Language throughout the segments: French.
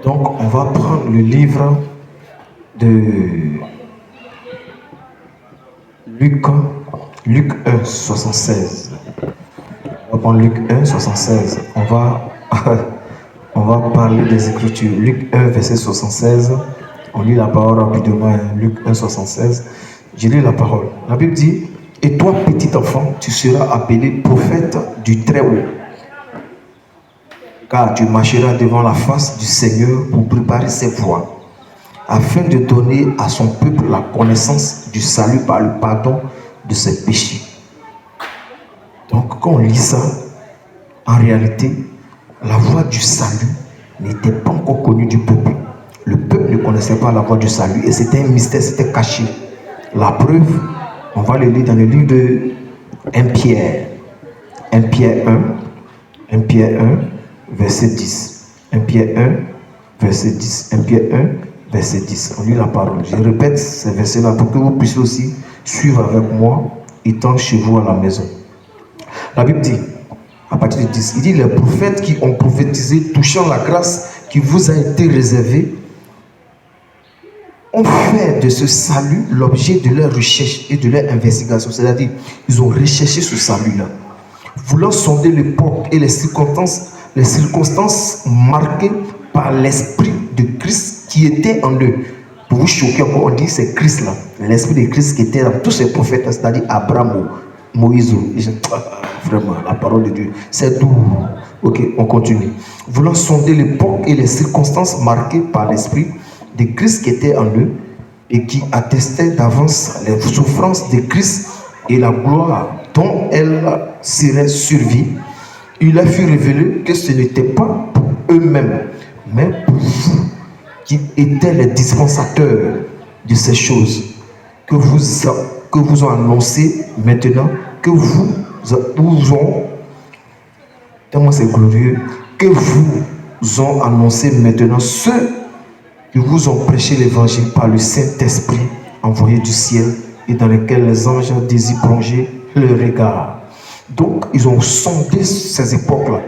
Donc, on va prendre le livre de Luc 1, 76. On va prendre Luc 1, 76. On va parler des Écritures. Luc 1, verset 76. On lit la parole rapidement. Luc 1, 76. Je lis la parole. La Bible dit: et toi, petit enfant, tu seras appelé prophète du Très-Haut, car tu marcheras devant la face du Seigneur pour préparer ses voies, afin de donner à son peuple la connaissance du salut par le pardon de ses péchés. Donc, quand on lit ça, en réalité, la voie du salut n'était pas encore connue du peuple. Le peuple ne connaissait pas la voie du salut et c'était un mystère, c'était caché. La preuve, on va le lire dans le livre de 1 Pierre. 1 Pierre 1, 1 Pierre 1, verset 10. 1 Pierre 1, verset 10. 1 Pierre 1, verset 10. On lit la parole. Je répète ces versets-là pour que vous puissiez aussi suivre avec moi, étant chez vous à la maison. La Bible dit, à partir de 10, il dit: les prophètes qui ont prophétisé touchant la grâce qui vous a été réservée ont fait de ce salut l'objet de leur recherche et de leur investigation. C'est-à-dire, ils ont recherché ce salut-là, voulant sonder l'époque et les circonstances marquées par l'esprit de Christ qui était en eux. Pour vous choquer encore, on dit c'est Christ là, l'esprit de Christ qui était dans tous ces prophètes, c'est-à-dire Abraham, Moïse. Vraiment, la parole de Dieu, c'est doux. Ok, on continue. Voulant sonder l'époque et les circonstances marquées par l'esprit de Christ qui était en eux et qui attestait d'avance les souffrances de Christ et la gloire dont elle serait survie, il leur fut révélé que ce n'était pas pour eux-mêmes, mais pour vous qui étaient les dispensateurs de ces choses que vous ont annoncé maintenant, que vous ont, tellement c'est glorieux, que vous ont annoncé maintenant ceux qui vous ont prêché l'évangile par le Saint-Esprit envoyé du ciel et dans lequel les anges désirent plonger leur regard. Donc, ils ont sondé ces époques-là,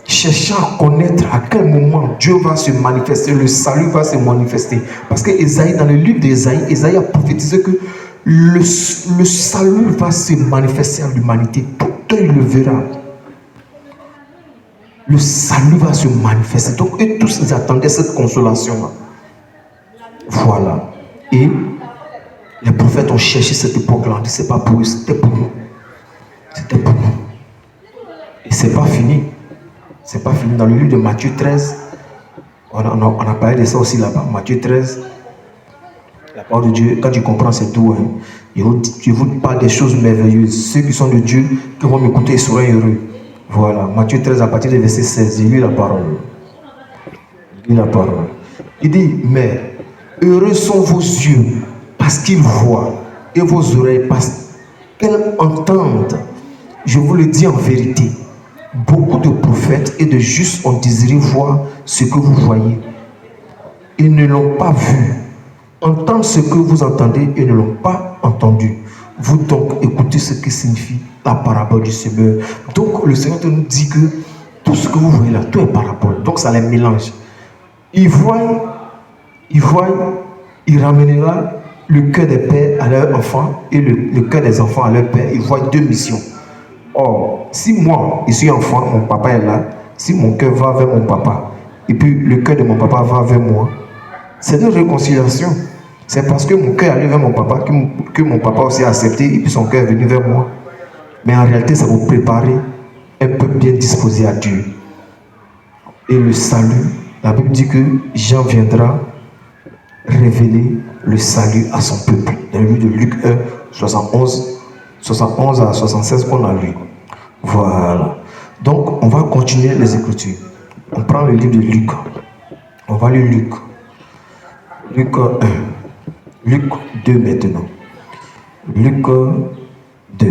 cherchant à connaître à quel moment Dieu va se manifester, le salut va se manifester. Parce que Ésaïe, dans le livre d'Ésaïe, Ésaïe a prophétisé que le salut va se manifester à l'humanité. Tout œil le verra. Le salut va se manifester. Donc, eux tous, ils attendaient cette consolation-là. Voilà. Et les prophètes ont cherché cette époque-là. On dit, c'est pas pour eux, c'était pour nous. C'était pour nous. Et c'est pas fini. C'est pas fini. Dans le livre de Matthieu 13, on a parlé de ça aussi là-bas. Matthieu 13, la parole de Dieu, quand tu comprends, c'est tout. Hein. Je vous parle des choses merveilleuses. Ceux qui sont de Dieu, qui vont m'écouter, seront heureux. Voilà. Matthieu 13, à partir du verset 16, il lit la parole. Il lit la parole. Il dit, mais heureux sont vos yeux parce qu'ils voient, et vos oreilles parce qu'elles entendent. Je vous le dis en vérité, beaucoup de prophètes et de justes ont désiré voir ce que vous voyez. Ils ne l'ont pas vu. Entendre ce que vous entendez et ne l'ont pas entendu. Vous donc écoutez ce que signifie la parabole du semeur. Donc le Seigneur nous dit que tout ce que vous voyez là, tout est parabole. Donc ça les mélange. Il ramènera le cœur des pères à leurs enfants et le cœur des enfants à leurs pères. Il voit deux missions. Or, si moi, je suis enfant, mon papa est là, si mon cœur va vers mon papa, et puis le cœur de mon papa va vers moi, c'est une réconciliation. C'est parce que mon cœur est allé vers mon papa que mon papa aussi a accepté, et puis son cœur est venu vers moi. Mais en réalité, c'est pour préparer un peuple bien disposé à Dieu. Et le salut, la Bible dit que Jean viendra révéler le salut à son peuple. Dans le livre de Luc 1, 71 à 76 qu'on a lu. Voilà. Donc, on va continuer les Écritures. On prend le livre de Luc. On va lire Luc. Luc 1. Luc 2 maintenant. Luc 2.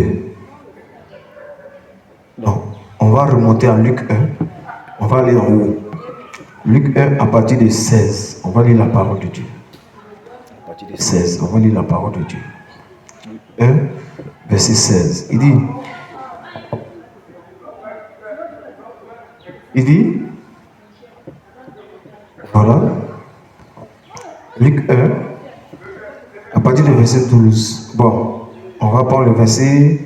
Donc, on va remonter à Luc 1. On va aller en haut. Luc 1 à partir de 16. On va lire la parole de Dieu. À partir de 16, on va lire la parole de Dieu. 1, verset 16. Il dit, voilà, Luc 1, à partir du verset 12. Bon, on va prendre le verset